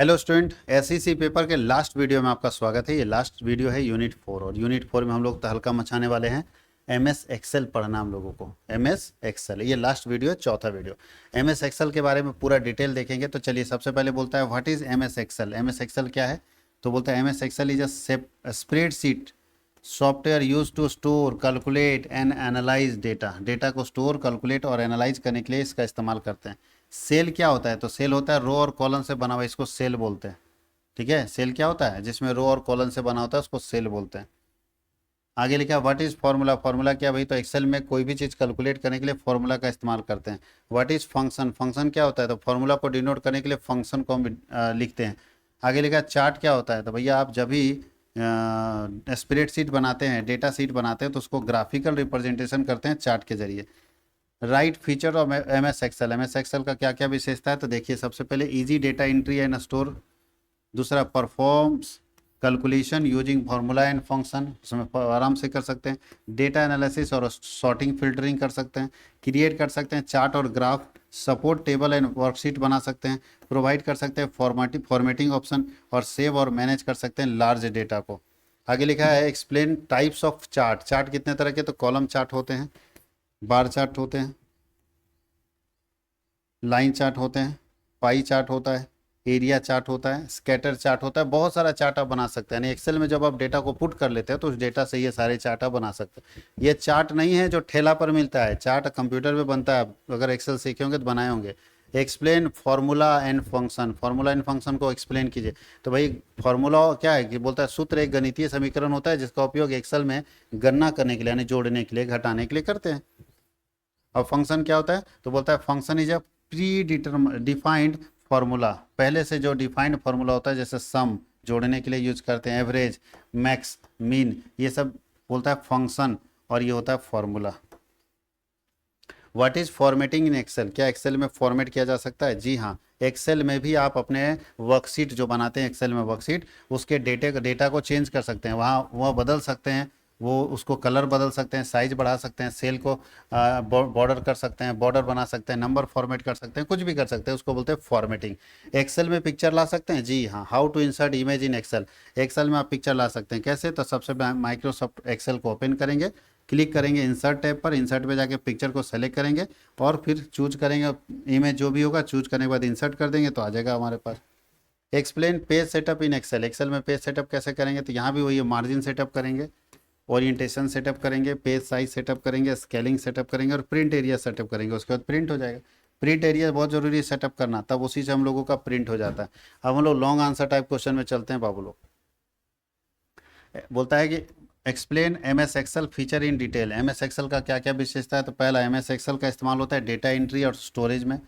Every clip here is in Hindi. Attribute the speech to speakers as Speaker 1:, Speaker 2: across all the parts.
Speaker 1: हेलो स्टूडेंट, एसईसी पेपर के लास्ट वीडियो में आपका स्वागत है। ये लास्ट वीडियो है यूनिट 4 और यूनिट 4 में हम लोग तहलका मचाने वाले हैं। एमएस एक्सेल पढ़ना हम लोगों को, एमएस एक्सेल ये लास्ट वीडियो, चौथा वीडियो। एमएस एक्सेल के बारे में पूरा डिटेल देखेंगे। तो चलिए, सबसे पहले बोलता है what is MS Excel. MS Excel क्या है? तो बोलता है MS Excel is a spreadsheet software use to store, calculate and analyse data. Data को स्टोर, कैलकुलेट और एनालाइज करने के लिए इसका इस्तेमाल करते हैं। सेल क्या होता है? तो सेल होता है रो और कॉलम से बना हुआ, इसको सेल बोलते हैं। ठीक है, सेल क्या होता है? जिसमें रो और कॉलम से बना होता है उसको सेल बोलते हैं। आगे लिखा व्हाट इज फार्मूला। फार्मूला क्या भाई? तो एक्सेल में कोई भी चीज़ कैलकुलेट करने के लिए फार्मूला का इस्तेमाल करते हैं। What is function. फंक्शन क्या होता है? तो फार्मूला को डिनोट करने के लिए फंक्शन को हम लिखते हैं। आगे लिखा चार्ट क्या होता है? तो भैया आप जब भी स्प्रेडशीट बनाते हैं, डेटा शीट बनाते हैं, तो उसको ग्राफिकल रिप्रेजेंटेशन करते हैं चार्ट के जरिए। Right feature of MS Excel. MS Excel का क्या क्या विशेषता है? तो देखिए, सबसे पहले easy data entry and store. दूसरा, performs calculation using formula and function, उसमें आराम से कर सकते हैं। डेटा एनालिसिस और सॉर्टिंग फिल्टरिंग कर सकते हैं। क्रिएट कर सकते हैं चार्ट और graph. Support table and worksheet बना सकते हैं। प्रोवाइड कर सकते हैं फॉर्मेटिंग ऑप्शन और सेव और मैनेज कर सकते हैं लार्ज डेटा को। आगे लिखा है explain types of chart. Chart कितने तरह के? तो कॉलम चार्ट होते हैं, बार चार्ट होते हैं, लाइन चार्ट होते हैं, पाई चार्ट होता है, एरिया चार्ट होता है, स्कैटर चार्ट होता है। बहुत सारा चार्ट आप बना सकते हैं। यानी एक्सेल में जब आप डेटा को पुट कर लेते हैं तो उस डेटा से ये सारे चार्ट आप बना सकते हैं। ये चार्ट नहीं है जो ठेला पर मिलता है, चार्ट कंप्यूटर पे बनता है। अगर एक्सेल सीखे होंगे तो बनाए होंगे। Explain formula and function. Formula and function को एक्सप्लेन कीजिए। तो भाई फार्मूला क्या है कि बोलता है सूत्र एक गणितीय समीकरण होता है जिसका उपयोग एक्सेल में गणना करने के लिए, यानी जोड़ने के लिए, घटाने के लिए करते हैं। और फंक्शन क्या होता है? तो बोलता है function is a pre defined formula. पहले से जो डिफाइंड फार्मूला होता है, जैसे सम जोड़ने के लिए यूज करते हैं, एवरेज, मैक्स, मीन, ये सब बोलता है फंक्शन, और ये होता है formula. What is formatting in Excel. क्या एक्सेल में फॉर्मेट किया जा सकता है? जी हाँ, एक्सेल में भी आप अपने वर्कशीट जो बनाते हैं, एक्सेल में वर्कशीट, उसके डेटा को चेंज कर सकते हैं। वहाँ वह बदल सकते हैं, वो उसको कलर बदल सकते हैं, साइज बढ़ा सकते हैं, सेल को बॉर्डर कर सकते हैं, बॉर्डर बना सकते हैं, नंबर फॉर्मेट कर सकते हैं, कुछ भी कर सकते हैं, उसको बोलते हैं फॉर्मेटिंग। एक्सेल में पिक्चर ला सकते हैं? जी हाँ। How to insert image in Excel. Excel में आप पिक्चर ला सकते हैं। कैसे? तो सबसे माइक्रोसॉफ्ट एक्सेल को ओपन करेंगे, क्लिक करेंगे इंसर्ट टैब पर, इंसर्ट पे जाके पिक्चर को सेलेक्ट करेंगे और फिर चूज करेंगे इमेज जो भी होगा, चूज करने के बाद इंसर्ट कर देंगे तो आ जाएगा हमारे पास। Explain page setup in Excel. Excel में पेज सेटअप कैसे करेंगे? तो यहाँ भी वही मार्जिन सेटअप करेंगे, ओरिएंटेशन सेटअप करेंगे, पेज साइज सेटअप करेंगे, स्केलिंग सेटअप करेंगे और प्रिंट एरिया सेटअप करेंगे। उसके बाद प्रिंट हो जाएगा। प्रिंट एरिया बहुत जरूरी है सेटअप करना, तब उसी से हम लोगों का प्रिंट हो जाता है। अब हम लोग लॉन्ग आंसर टाइप क्वेश्चन में चलते हैं बाबू लोग। बोलता है कि explain M S Excel feature in detail. M S Excel का क्या क्या विशेषता है? तो पहला, एम एस एक्सेल का इस्तेमाल होता है डेटा एंट्री और स्टोरेज में।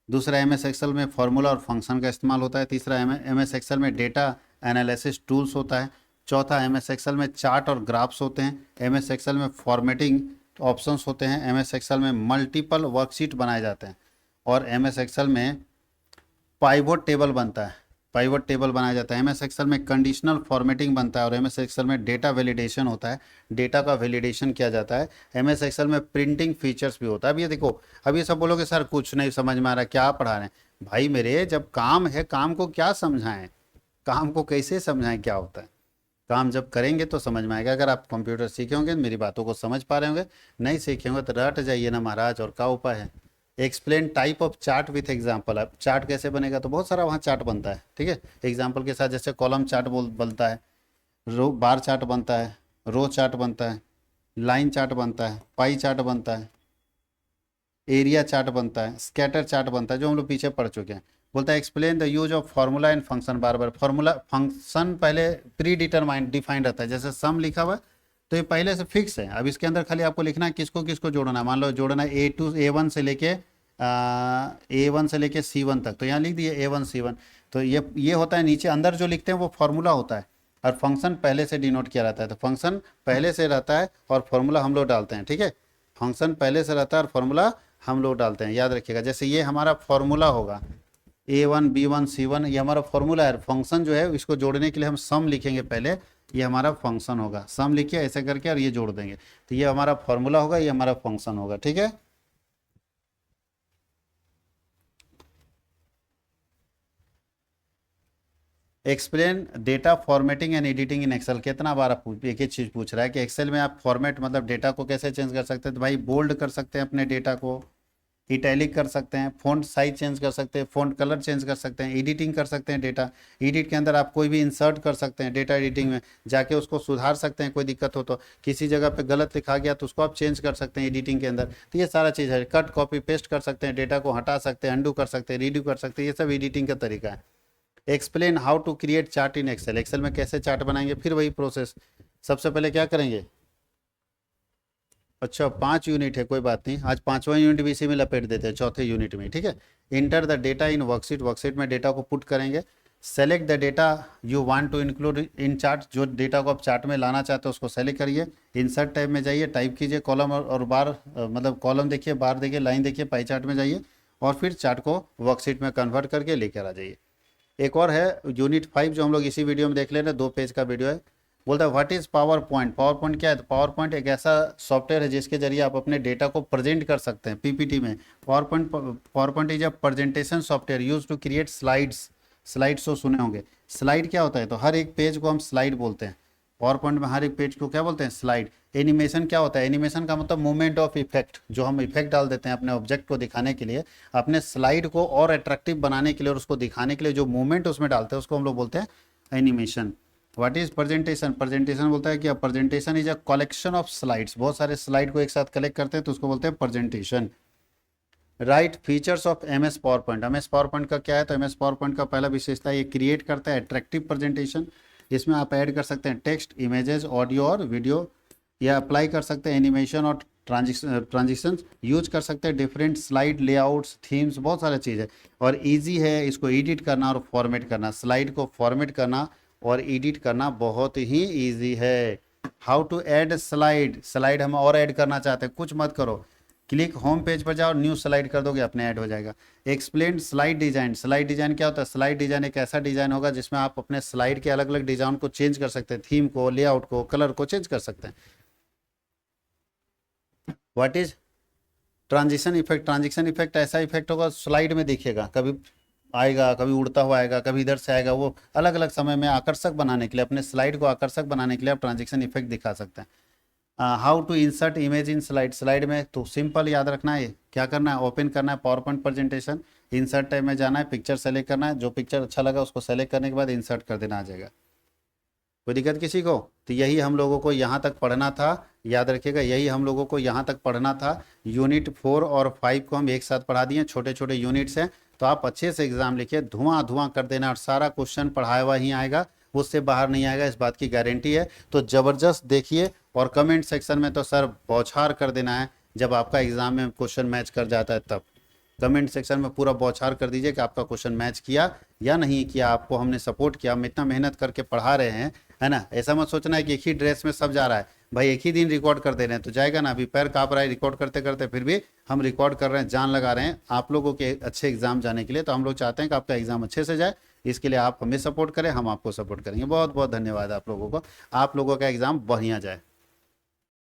Speaker 1: दूसरा, एम एस एक्सेल में फार्मूला और फंक्शन का इस्तेमाल होता है। तीसरा, एम एस एक्सेल में डेटा एनालिसिस टूल्स होता है। चौथा, एम एस एक्सेल में चार्ट और ग्राफ्स होते हैं। एम एस एक्सेल में फॉर्मेटिंग ऑप्शंस होते हैं। एम एस एक्सेल में मल्टीपल वर्कशीट बनाए जाते हैं। और एम एस एक्सेल में पाइवोट टेबल बनता है, पाइवोट टेबल बनाया जाता है। एम एस एक्सेल में कंडीशनल फॉर्मेटिंग बनता है और एम एस एक्सेल में डेटा वैलिडेशन होता है, डेटा का वैलिडेशन किया जाता है। एम एस एक्सेल में प्रिंटिंग फीचर्स भी होता है। अब ये देखो, अब ये सब बोलोगे सर कुछ नहीं समझ में आ रहा, क्या पढ़ा रहे हैं? भाई मेरे, जब काम है, काम को क्या समझाएं, काम को कैसे समझाएं क्या होता है? काम जब करेंगे तो समझ में आएगा। अगर आप कंप्यूटर सीखे होंगे, मेरी बातों को समझ पा रहे होंगे, नहीं सीखे होंगे तो रट जाइए ना महाराज, और क्या उपाय है? Explain type of chart with example. अब चार्ट कैसे बनेगा? तो बहुत सारा वहाँ चार्ट बनता है, ठीक है, एग्जाम्पल के साथ। जैसे कॉलम चार्ट बनता है, रो बार चार्ट बनता है, रो चार्ट बनता है, लाइन चार्ट बनता है, पाई चार्ट बनता है, एरिया चार्ट बनता है, स्कैटर चार्ट बनता है, जो हम लोग पीछे पढ़ चुके हैं। बोलता है explain the use of formula and function. Bar bar formula function पहले प्री डिटरमाइंड डिफाइंड रहता है। जैसे सम लिखा हुआ है तो ये पहले से फिक्स है। अब इसके अंदर खाली आपको लिखना है किसको किसको जोड़ना है। मान लो जोड़ना है A1 से लेके C1 तक, तो यहाँ लिख दिए A1 C1। तो ये होता है नीचे, अंदर जो लिखते हैं वो फार्मूला होता है, और फंक्शन पहले से डिनोट किया रहता है। तो फंक्शन पहले से रहता है और फार्मूला हम लोग डालते हैं, ठीक है। फंक्शन पहले से रहता है और फार्मूला हम लोग डालते हैं, याद रखिएगा। जैसे ये हमारा फार्मूला होगा, A1 B1 C1, ये हमारा फॉर्मूला है। फंक्शन जो है इसको जोड़ने के लिए हम सम लिखेंगे पहले, ये हमारा फंक्शन होगा। सम लिखिए ऐसे करके और ये जोड़ देंगे, तो ये हमारा फॉर्मूला होगा, ये हमारा फंक्शन होगा, ठीक है। Explain data formatting and editing in Excel. कितना बार आप एक ही चीज पूछ रहा है कि एक्सेल में आप फॉर्मेट मतलब डेटा को कैसे चेंज कर सकते हैं। तो भाई बोल्ड कर सकते हैं अपने डेटा को, इटैलिक कर सकते हैं, फ़ॉन्ट साइज चेंज कर सकते हैं, फ़ॉन्ट कलर चेंज कर सकते हैं, एडिटिंग कर सकते हैं। डेटा एडिट के अंदर आप कोई भी इंसर्ट कर सकते हैं, डेटा एडिटिंग में जाके उसको सुधार सकते हैं। कोई दिक्कत हो तो किसी जगह पे गलत लिखा गया तो उसको आप चेंज कर सकते हैं एडिटिंग के अंदर। तो ये सारा चीज़ है। कट कॉपी पेस्ट कर सकते हैं, डेटा को हटा सकते हैं, अंडू कर सकते हैं, रीड्यू कर सकते हैं। ये सब एडिटिंग का तरीका है। Explain how to create chart in Excel. Excel में कैसे चार्ट बनाएंगे, फिर वही प्रोसेस। सबसे पहले क्या करेंगे, अच्छा 5 यूनिट है, कोई बात नहीं, आज 5वां यूनिट भी इसी में लपेट देते हैं, चौथे यूनिट में, ठीक है। Enter the data in worksheet. Worksheet में डेटा को पुट करेंगे। Select the data you want to include in chart. जो डेटा को आप चार्ट में लाना चाहते हो उसको सेलेक्ट करिए। इंसर्ट टैब में जाइए, टाइप कीजिए कॉलम और बार, मतलब कॉलम देखिए, बार देखिए, लाइन देखिए, पाई चार्ट में जाइए और फिर चार्ट को वर्कशीट में कन्वर्ट करके लेकर आ जाइए। एक और है यूनिट 5 जो हम लोग इसी वीडियो में देख ले रहे हैं, 2 पेज का वीडियो है। बोलता है what is power point. Power point क्या है, तो पावर पॉइंट एक ऐसा सॉफ्टवेयर है जिसके जरिए आप अपने डेटा को प्रेजेंट कर सकते हैं पीपीटी में। PowerPoint is a presentation software use to create slides. Slides तो सुने होंगे। स्लाइड क्या होता है, तो हर एक पेज को हम स्लाइड बोलते हैं। पावर पॉइंट में हर एक पेज को क्या बोलते हैं, स्लाइड। एनिमेशन क्या होता है, एनिमेशन का मतलब मूवमेंट ऑफ इफेक्ट। जो हम इफेक्ट डाल देते हैं अपने ऑब्जेक्ट को दिखाने के लिए, अपने स्लाइड को और अट्रैक्टिव बनाने के लिए और उसको दिखाने के लिए जो मूवमेंट उसमें डालते हैं उसको हम लोग बोलते हैं animation. What is presentation. Presentation बोलता है कि presentation is a collection of slides. बहुत सारे स्लाइड को एक साथ कलेक्ट करते हैं तो उसको बोलते हैं presentation. Write features of M S PowerPoint. M S PowerPoint का क्या है, तो एम एस पावर पॉइंट का पहला विशेषता ये क्रिएट करता है अट्रैक्टिव प्रेजेंटेशन। इसमें आप ऐड कर सकते हैं टेक्स्ट, इमेजेस, ऑडियो और वीडियो, या अप्लाई कर सकते हैं एनिमेशन और ट्रांजिशन यूज कर सकते हैं, डिफरेंट स्लाइड लेआउट्स, थीम्स, बहुत सारा चीज़ है। और इजी है इसको एडिट करना और फॉर्मेट करना। स्लाइड को फॉर्मेट करना और एडिट करना बहुत ही इजी है। How to add slide. Slide हम और ऐड करना चाहते हैं, कुछ मत करो, क्लिक होम पेज पर जाओ, न्यू स्लाइड कर दोगे, अपने ऐड हो जाएगा। Explain slide design. Slide design क्या होता है, स्लाइड डिजाइन एक ऐसा डिजाइन होगा जिसमें आप अपने स्लाइड के अलग अलग डिजाइन को चेंज कर सकते हैं, थीम को, लेआउट को, कलर को चेंज कर सकते हैं। What is transition effect. Transition effect ऐसा इफेक्ट होगा स्लाइड में दिखेगा, कभी आएगा, कभी उड़ता हुआ आएगा, कभी इधर से आएगा, वो अलग अलग समय में आकर्षक बनाने के लिए, अपने स्लाइड को आकर्षक बनाने के लिए आप ट्रांजिशन इफेक्ट दिखा सकते हैं। How to insert image in slide. Slide में तो सिंपल याद रखना है, क्या करना है, ओपन करना है power point presentation, insert type में जाना है, पिक्चर सेलेक्ट करना है, जो पिक्चर अच्छा लगा उसको सेलेक्ट करने के बाद इंसर्ट कर देना, आ जाएगा। कोई दिक्कत किसी को, तो यही हम लोगों को यहाँ तक पढ़ना था, याद रखिएगा, यही हम लोगों को यहाँ तक पढ़ना था। यूनिट 4 और 5 को हम एक साथ पढ़ा दिए, छोटे छोटे यूनिट्स हैं, तो आप अच्छे से एग्जाम लिखिए, धुआं धुआं कर देना और सारा क्वेश्चन पढ़ाया हुआ ही आएगा, उससे बाहर नहीं आएगा, इस बात की गारंटी है। तो ज़बरदस्त देखिए और कमेंट सेक्शन में तो सर बौछार कर देना है, जब आपका एग्जाम में क्वेश्चन मैच कर जाता है तब कमेंट सेक्शन में पूरा बौछार कर दीजिए कि आपका क्वेश्चन मैच किया या नहीं किया, आपको हमने सपोर्ट किया, हम इतना मेहनत करके पढ़ा रहे हैं, है ना। ऐसा मत सोचना है कि एक ही ड्रेस में सब जा रहा है, भाई एक ही दिन रिकॉर्ड कर दे रहे हैं तो जाएगा ना, अभी पैर काँप रहा है रिकॉर्ड करते करते, फिर भी हम रिकॉर्ड कर रहे हैं, जान लगा रहे हैं आप लोगों के अच्छे एग्जाम जाने के लिए। तो हम लोग चाहते हैं कि आपका एग्जाम अच्छे से जाए, इसके लिए आप हमें सपोर्ट करें, हम आपको सपोर्ट करेंगे। बहुत बहुत धन्यवाद आप लोगों को, आप लोगों का एग्जाम बढ़िया जाए।